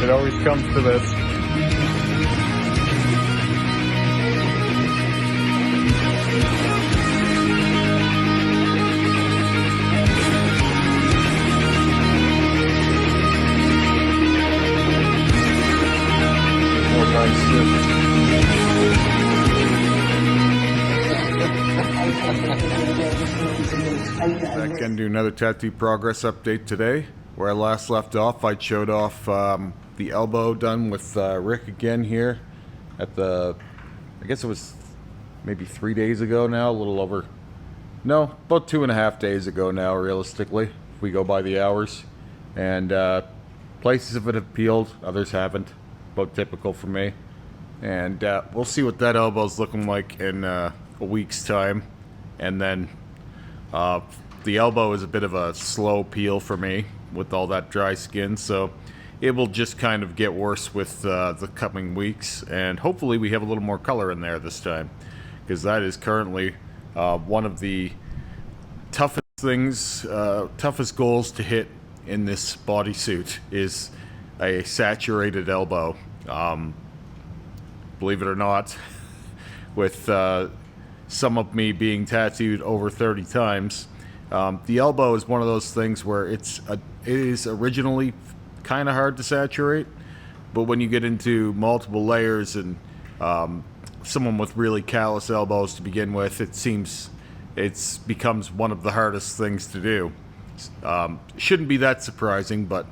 It always comes to this. More nice Back again to another tattoo progress update today. Where I last left off, I showed off the elbow done with Rick again here at the, I guess it was maybe 3 days ago now, a little over, no, about 2.5 days ago now, realistically, if we go by the hours. And places of it have peeled, others haven't, about typical for me. And we'll see what that elbow's looking like in a week's time. And then the elbow is a bit of a slow peel for me with all that dry skin, so it will just kind of get worse with the coming weeks, and hopefully we have a little more color in there this time, because that is currently one of the toughest things, toughest goals to hit in this bodysuit is a saturated elbow. Believe it or not, with some of me being tattooed over 30 times, the elbow is one of those things where it is originally kind of hard to saturate, but when you get into multiple layers and someone with really callous elbows to begin with, it becomes one of the hardest things to do. Shouldn't be that surprising, but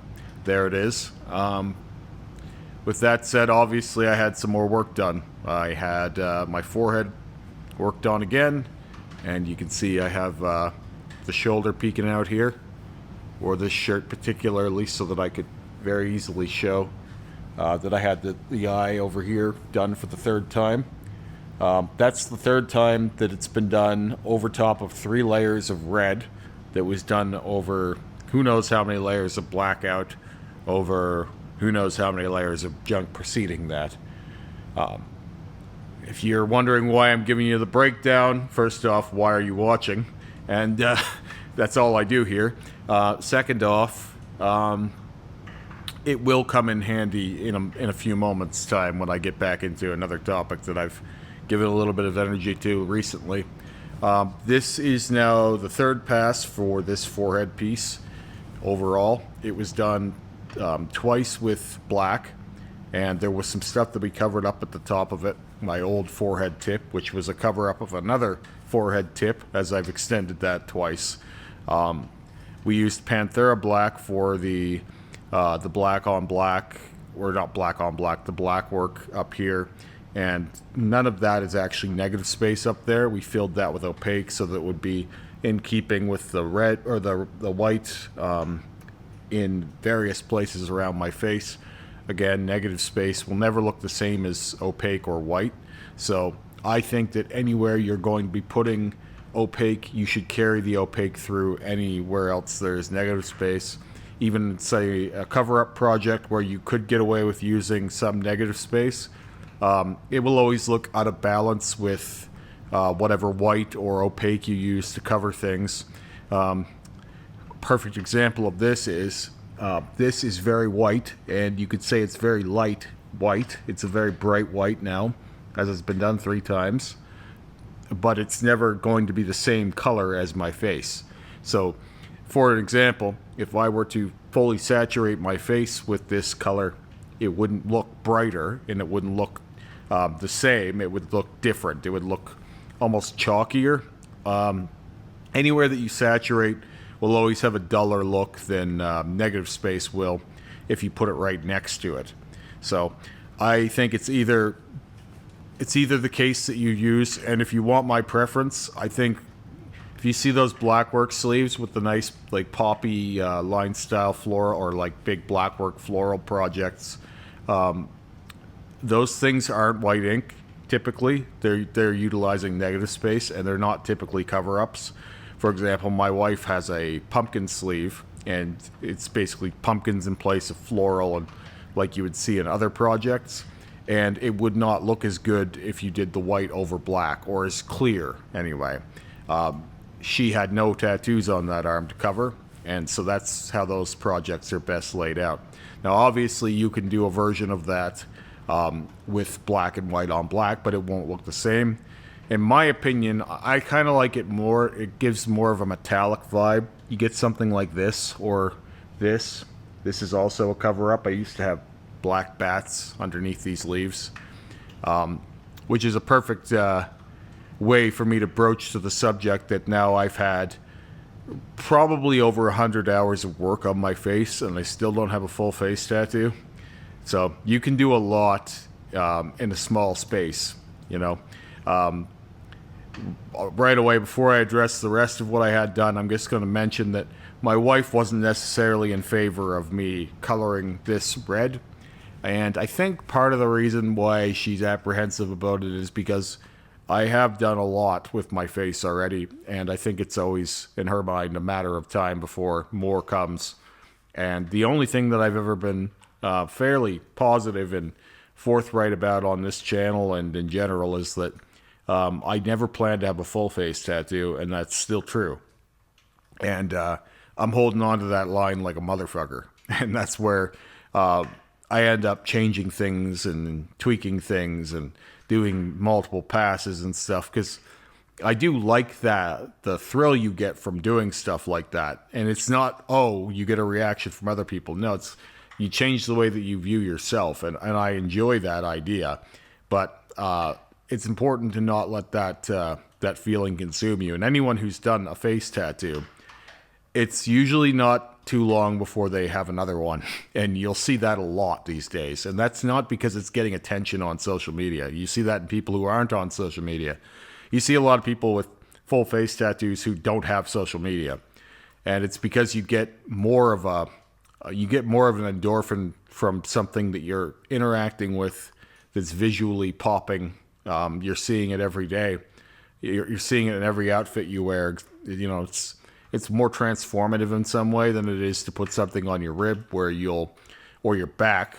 there it is. With that said, obviously I had some more work done. I had my forehead worked on again, and you can see I have the shoulder peeking out here, or this shirt particularly, so that I could very easily show that I had the eye over here done for the third time. That's the third time that it's been done over top of 3 layers of red that was done over who knows how many layers of blackout over who knows how many layers of junk preceding that. If you're wondering why I'm giving you the breakdown, first off, why are you watching? And that's all I do here. Second off, it will come in handy in a few moments' time when I get back into another topic that I've given a little bit of energy to recently. This is now the third pass for this forehead piece overall. It was done twice with black, and there was some stuff that we covered up at the top of it. My old forehead tip, which was a cover-up of another forehead tip, as I've extended that twice. We used Panthera black for the black on black, or not black on black, the black work up here, and none of that is actually negative space up there. We filled that with opaque so that it would be in keeping with the red or the white in various places around my face. Again, negative space will never look the same as opaque or white. So I think that anywhere you're going to be putting opaque, you should carry the opaque through anywhere else there's negative space. Even, say, a cover-up project where you could get away with using some negative space, it will always look out of balance with whatever white or opaque you use to cover things. Perfect example of this is very white, and you could say it's very light white. It's a very bright white now, as it's been done 3 times, but it's never going to be the same color as my face. So, for an example, if I were to fully saturate my face with this color, it wouldn't look brighter, and it wouldn't look the same. It would look different. It would look almost chalkier. Anywhere that you saturate will always have a duller look than negative space will if you put it right next to it. So I think it's either the case that you use, and if you want my preference, I think if you see those blackwork sleeves with the nice like poppy line style floral, or like big blackwork floral projects, those things aren't white ink typically. They're utilizing negative space, and they're not typically cover-ups. For example, my wife has a pumpkin sleeve, and it's basically pumpkins in place of floral, and like you would see in other projects, and it would not look as good if you did the white over black, or as clear anyway. She had no tattoos on that arm to cover, And so that's how those projects are best laid out. Now, obviously, you can do a version of that with black and white on black, but it won't look the same. In my opinion, I kind of like it more. It gives more of a metallic vibe. You get something like this or this. This is also a cover-up. I used to have black bats underneath these leaves, which is a perfect way for me to broach to the subject that now I've had probably over 100 hours of work on my face, and I still don't have a full face tattoo. So you can do a lot in a small space, you know. Right away, before I address the rest of what I had done, I'm just going to mention that my wife wasn't necessarily in favor of me coloring this red. And I think part of the reason why she's apprehensive about it is because I have done a lot with my face already, and I think it's always, in her mind, a matter of time before more comes. And the only thing that I've ever been fairly positive and forthright about on this channel and in general is that I never planned to have a full face tattoo, and that's still true. And I'm holding on to that line like a motherfucker. And that's where I end up changing things and tweaking things and doing multiple passes and stuff, because I do like that, the thrill you get from doing stuff like that. And it's not, oh, you get a reaction from other people. No, it's you change the way that you view yourself, and I enjoy that idea. But it's important to not let that feeling consume you. And anyone who's done a face tattoo, it's usually not too long before they have another one. And you'll see that a lot these days. And that's not because it's getting attention on social media. You see that in people who aren't on social media. You see a lot of people with full face tattoos who don't have social media. And it's because you get more of an endorphin from something that you're interacting with that's visually popping. You're seeing it every day. You're seeing it in every outfit you wear. You know, it's more transformative in some way than it is to put something on your rib or your back.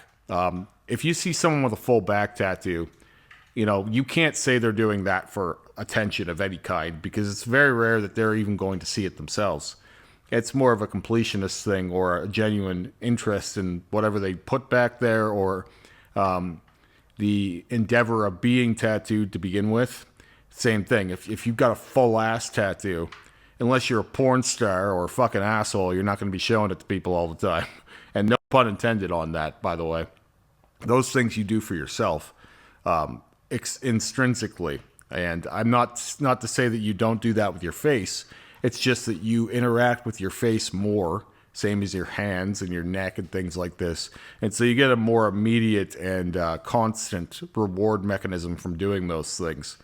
If you see someone with a full back tattoo, you know, you can't say they're doing that for attention of any kind, because it's very rare that they're even going to see it themselves. It's more of a completionist thing or a genuine interest in whatever they put back there, or the endeavor of being tattooed to begin with. Same thing. If you've got a full ass tattoo, unless you're a porn star or a fucking asshole, you're not going to be showing it to people all the time. And no pun intended on that, by the way. Those things you do for yourself, intrinsically. And I'm not to say that you don't do that with your face. It's just that you interact with your face more, same as your hands and your neck and things like this. And so you get a more immediate and constant reward mechanism from doing those things.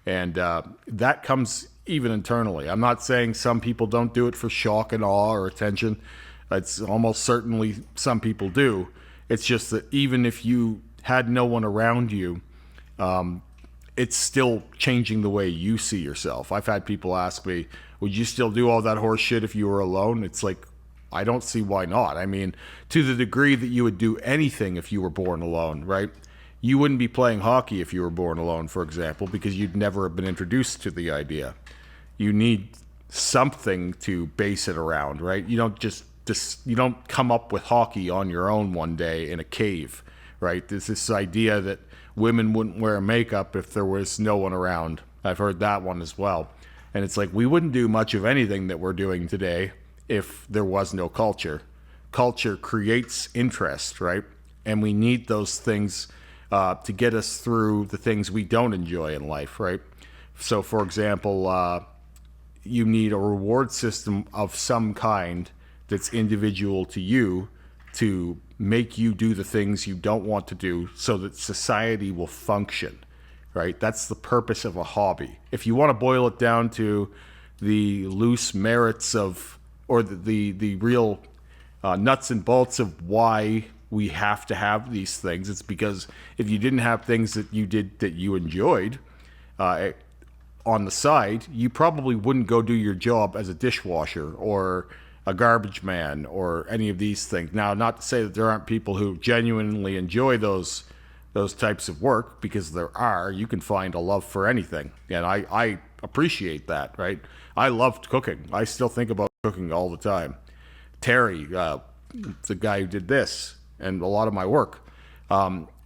And that comes even internally. I'm not saying some people don't do it for shock and awe or attention. It's almost certainly some people do. It's just that even if you had no one around you, it's still changing the way you see yourself. I've had people ask me, would you still do all that horse shit if you were alone? It's like, I don't see why not. I mean, to the degree that you would do anything if you were born alone, right? You wouldn't be playing hockey if you were born alone, for example, because you'd never have been introduced to the idea. You need something to base it around, right? You don't just you don't come up with hockey on your own one day in a cave, right? There's this idea that women wouldn't wear makeup if there was no one around. I've heard that one as well. And it's like, we wouldn't do much of anything that we're doing today if there was no culture. Culture creates interest, right? And we need those things to get us through the things we don't enjoy in life, right? So, for example, you need a reward system of some kind that's individual to you to make you do the things you don't want to do so that society will function, right? That's the purpose of a hobby. If you want to boil it down to the loose merits of, or the real nuts and bolts of why we have to have these things, it's because if you didn't have things that you did that you enjoyed on the side, you probably wouldn't go do your job as a dishwasher or a garbage man or any of these things. Now, not to say that there aren't people who genuinely enjoy those types of work, because there are. You can find a love for anything, and I appreciate that, right? I loved cooking. I still think about cooking all the time. Terry, the guy who did this and a lot of my work,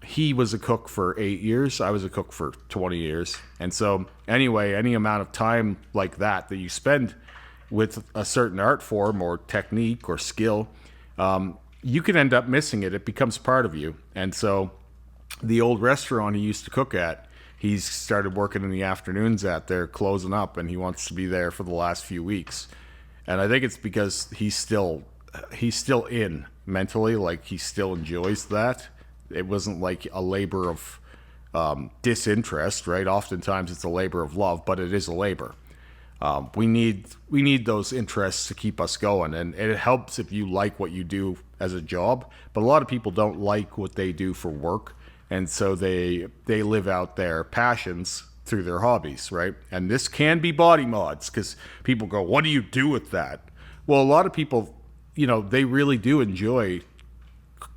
he was a cook for 8 years. I was a cook for 20 years. And so anyway, any amount of time like that you spend with a certain art form or technique or skill, you can end up missing it. It becomes part of you. And so the old restaurant he used to cook at, he's started working in the afternoons at. They're closing up, and he wants to be there for the last few weeks. And I think it's because he's still in mentally, like he still enjoys that. It wasn't like a labor of disinterest, right? Oftentimes it's a labor of love, but it is a labor. We need those interests to keep us going, and it helps if you like what you do as a job. But a lot of people don't like what they do for work, and so they live out their passions through their hobbies, right? And this can be body mods, because people go, "What do you do with that?" Well, a lot of people, they really do enjoy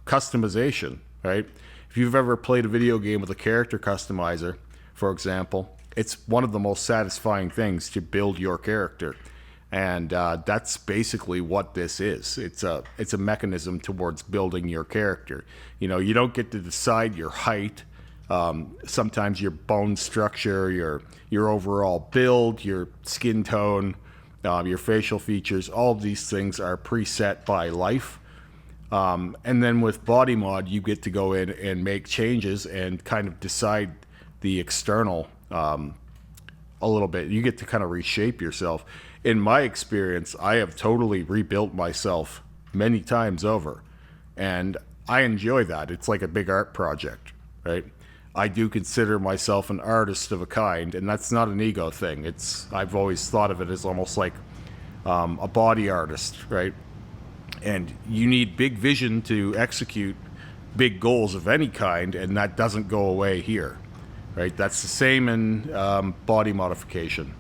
customization, right? If you've ever played a video game with a character customizer, for example, it's one of the most satisfying things to build your character. And that's basically what this is. It's a mechanism towards building your character. You don't get to decide your height, sometimes your bone structure, your overall build, your skin tone, your facial features. All of these things are preset by life. And then with body mod, you get to go in and make changes and kind of decide the external a little bit. You get to kind of reshape yourself. In my experience, I have totally rebuilt myself many times over, and I enjoy that. It's like a big art project, right? I do consider myself an artist of a kind, and that's not an ego thing. I've always thought of it as almost like a body artist, right? And you need big vision to execute big goals of any kind, and that doesn't go away here, right? That's the same in body modification,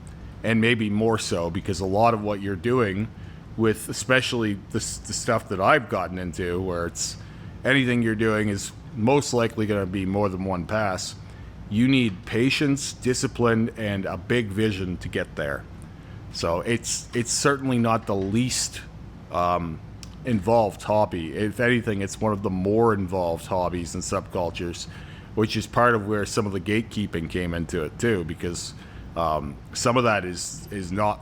and maybe more so, because a lot of what you're doing with, especially the stuff that I've gotten into, where it's anything you're doing is most likely going to be more than one pass. You need patience, discipline, and a big vision to get there. So it's certainly not the least involved hobby. If anything, it's one of the more involved hobbies and subcultures, which is part of where some of the gatekeeping came into it too, because some of that is not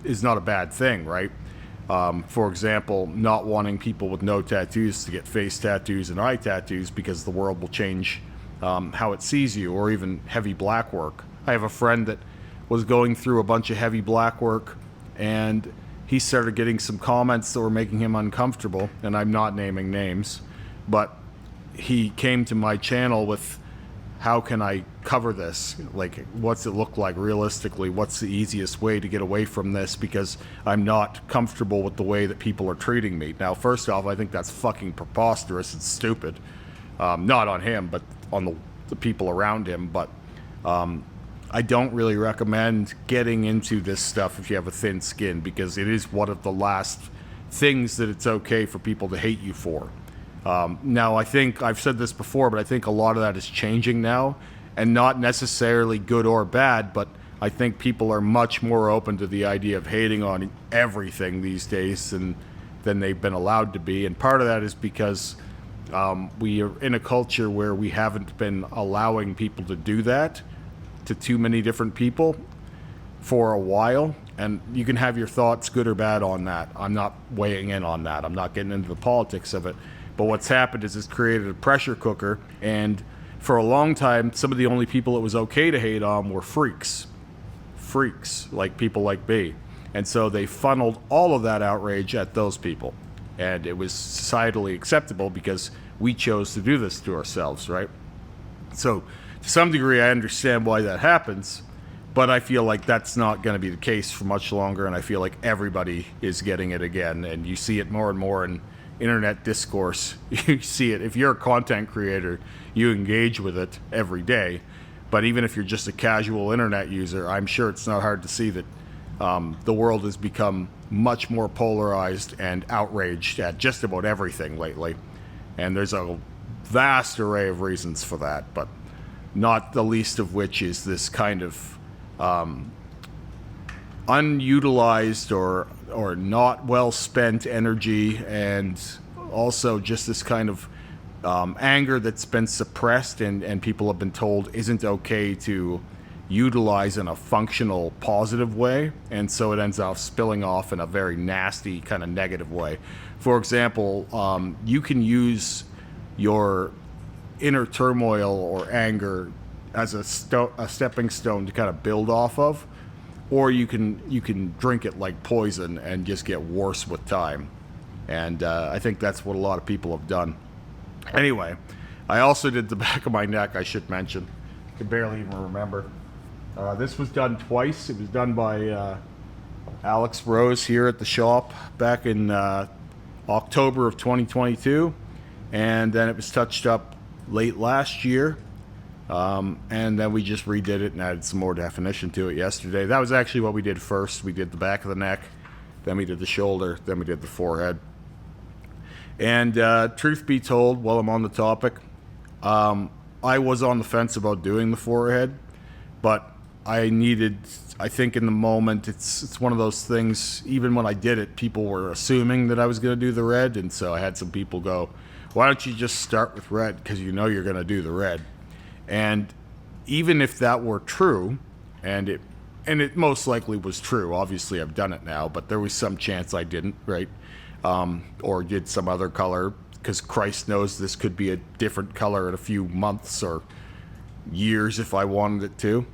a bad thing, right? For example, not wanting people with no tattoos to get face tattoos and eye tattoos because the world will change how it sees you, or even heavy black work. I have a friend that was going through a bunch of heavy black work, and he started getting some comments that were making him uncomfortable, and I'm not naming names, but he came to my channel with, how can I cover this? Like, what's it look like realistically? What's the easiest way to get away from this? Because I'm not comfortable with the way that people are treating me. Now, first off, I think that's fucking preposterous and stupid. Not on him, but on the people around him. But I don't really recommend getting into this stuff if you have a thin skin, because it is one of the last things that it's okay for people to hate you for. Now, I think I've said this before, but I think a lot of that is changing now, and not necessarily good or bad, but I think people are much more open to the idea of hating on everything these days than they've been allowed to be. And part of that is because we are in a culture where we haven't been allowing people to do that to too many different people for a while. And you can have your thoughts, good or bad, on that. I'm not weighing in on that. I'm not getting into the politics of it. But what's happened is it's created a pressure cooker, and for a long time, some of the only people it was okay to hate on were freaks, like people like me. And so they funneled all of that outrage at those people, and it was societally acceptable because we chose to do this to ourselves, right? So to some degree, I understand why that happens, but I feel like that's not going to be the case for much longer, and I feel like everybody is getting it again, and you see it more and more in internet discourse. You see it. If you're a content creator, you engage with it every day. But even if you're just a casual internet user, I'm sure it's not hard to see that the world has become much more polarized and outraged at just about everything lately. And there's a vast array of reasons for that, but not the least of which is this kind of unutilized or not well spent energy, and also just this kind of anger that's been suppressed and people have been told isn't okay to utilize in a functional positive way, and so it ends up spilling off in a very nasty kind of negative way. For example, you can use your inner turmoil or anger as a stepping stone to kind of build off of, or you can drink it like poison and just get worse with time. And I think that's what a lot of people have done. Anyway, I also did the back of my neck, I should mention. I can barely even remember. This was done twice. It was done by Alex Rose here at the shop back in October of 2022. And then it was touched up late last year. And then we just redid it and added some more definition to it yesterday. That was actually what we did first. We did the back of the neck, then we did the shoulder, then we did the forehead. And truth be told, while I'm on the topic, I was on the fence about doing the forehead, but I think in the moment, it's one of those things, even when I did it, people were assuming that I was going to do the red, and so I had some people go, why don't you just start with red, because you know you're going to do the red. And even if that were true, and it most likely was true, obviously I've done it now, but there was some chance I didn't, right? Or did some other color, because Christ knows this could be a different color in a few months or years if I wanted it to.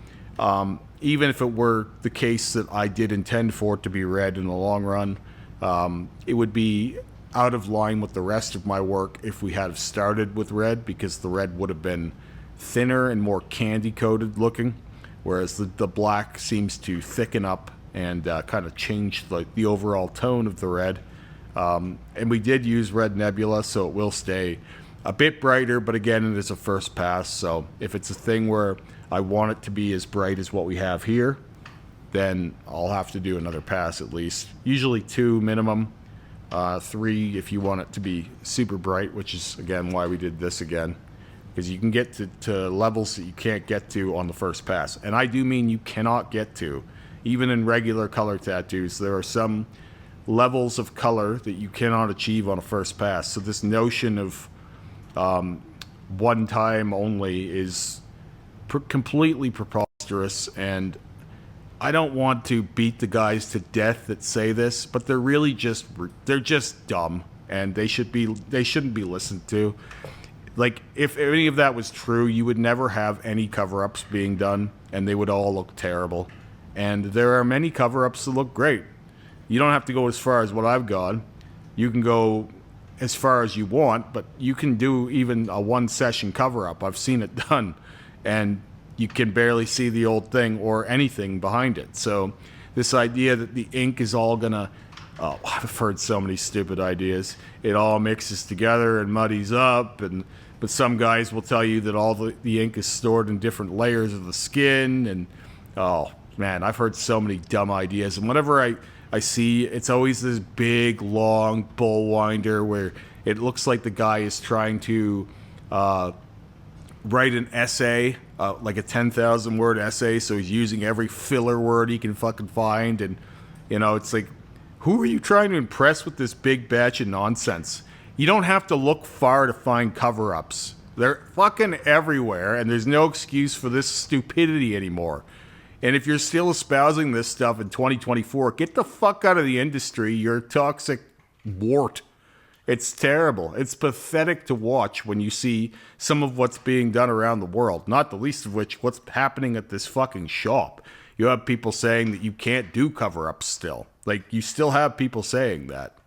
Even if it were the case that I did intend for it to be red in the long run, it would be out of line with the rest of my work if we had started with red, because the red would have been thinner and more candy coated looking, whereas the black seems to thicken up and kind of change the overall tone of the red. And we did use Red Nebula, so it will stay a bit brighter, but again, it is a first pass, so if it's a thing where I want it to be as bright as what we have here, then I'll have to do another pass at least. Usually 2 minimum, 3 if you want it to be super bright, which is, again, why we did this again. Because you can get to levels that you can't get to on the first pass. And I do mean you cannot get to. Even in regular color tattoos, there are some levels of color that you cannot achieve on a first pass. So this notion of one time only is completely preposterous, and I don't want to beat the guys to death that say this, but they're just dumb, and they shouldn't be listened to. Like, if any of that was true, you would never have any cover-ups being done, and they would all look terrible. And there are many cover-ups that look great. You don't have to go as far as what I've gone. You can go as far as you want, but you can do even a one-session cover-up. I've seen it done, and you can barely see the old thing or anything behind it. So this idea that the ink is all gonna... Oh, I've heard so many stupid ideas. It all mixes together and muddies up, but some guys will tell you that all the ink is stored in different layers of the skin, and oh man, I've heard so many dumb ideas. And whenever I see, it's always this big, long bull winder where it looks like the guy is trying to write an essay, like a 10,000 word essay, so he's using every filler word he can fucking find, and you know, it's like, who are you trying to impress with this big batch of nonsense? You don't have to look far to find cover-ups. They're fucking everywhere, and there's no excuse for this stupidity anymore. And if you're still espousing this stuff in 2024, get the fuck out of the industry. You're a toxic wart. It's terrible. It's pathetic to watch when you see some of what's being done around the world, not the least of which what's happening at this fucking shop. You have people saying that you can't do cover-ups still. Like, you still have people saying that.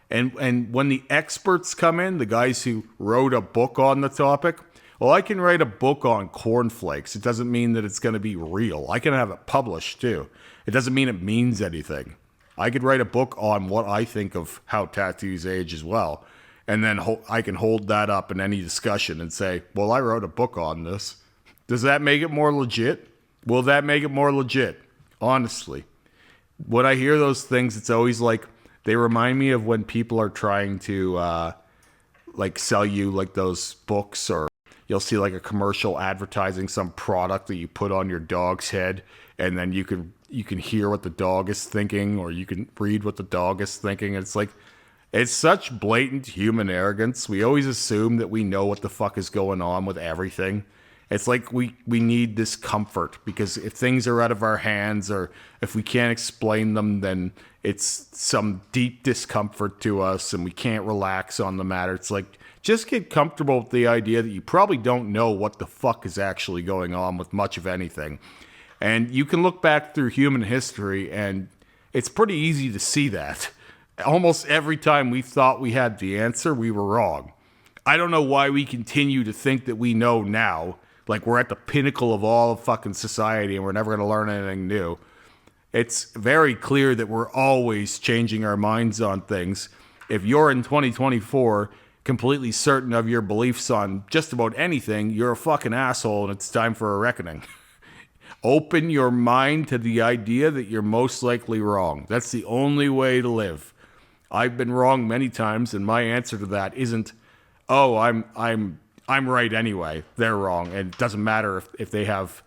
And when the experts come in, the guys who wrote a book on the topic, well, I can write a book on cornflakes. It doesn't mean that it's going to be real. I can have it published, too. It doesn't mean it means anything. I could write a book on what I think of how tattoos age as well. And then I can hold that up in any discussion and say, well, I wrote a book on this. Does that make it more legit? Will that make it more legit? Honestly. When I hear those things, it's always like, they remind me of when people are trying to like sell you like those books, or you'll see like a commercial advertising some product that you put on your dog's head, and then you can you can hear what the dog is thinking, or you can read what the dog is thinking. It's like, it's such blatant human arrogance. We always assume that we know what the fuck is going on with everything. It's like we need this comfort, because if things are out of our hands, or if we can't explain them, then it's some deep discomfort to us and we can't relax on the matter. It's like, just get comfortable with the idea that you probably don't know what the fuck is actually going on with much of anything. And you can look back through human history, and it's pretty easy to see that. Almost every time we thought we had the answer, we were wrong. I don't know why we continue to think that we know now, like we're at the pinnacle of all of fucking society and we're never going to learn anything new. It's very clear that we're always changing our minds on things. If you're in 2024 completely certain of your beliefs on just about anything, you're a fucking asshole and it's time for a reckoning. Open your mind to the idea that you're most likely wrong. That's the only way to live. I've been wrong many times, and my answer to that isn't, oh, I'm right anyway. They're wrong, and it doesn't matter if they have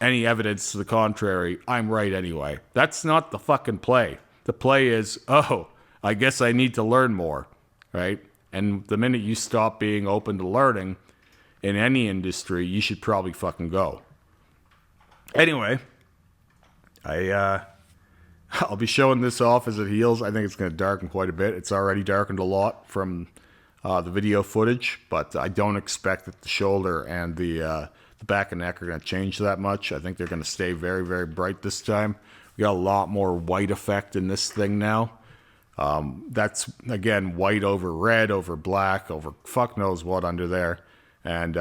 any evidence to the contrary. I'm right anyway. That's not the fucking play. The play is, oh, I guess I need to learn more, right? And the minute you stop being open to learning in any industry, you should probably fucking go. Anyway, I'll be showing this off as it heals. I think it's going to darken quite a bit. It's already darkened a lot from the video footage, but I don't expect that the shoulder and the back and neck are going to change that much. I think they're going to stay very, very bright this time. We got a lot more white effect in this thing now. That's, again, white over red, over black, over fuck knows what under there. And,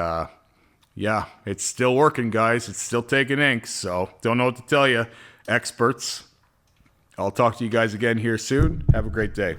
yeah, it's still working, guys. It's still taking ink, so don't know what to tell you, experts. I'll talk to you guys again here soon. Have a great day.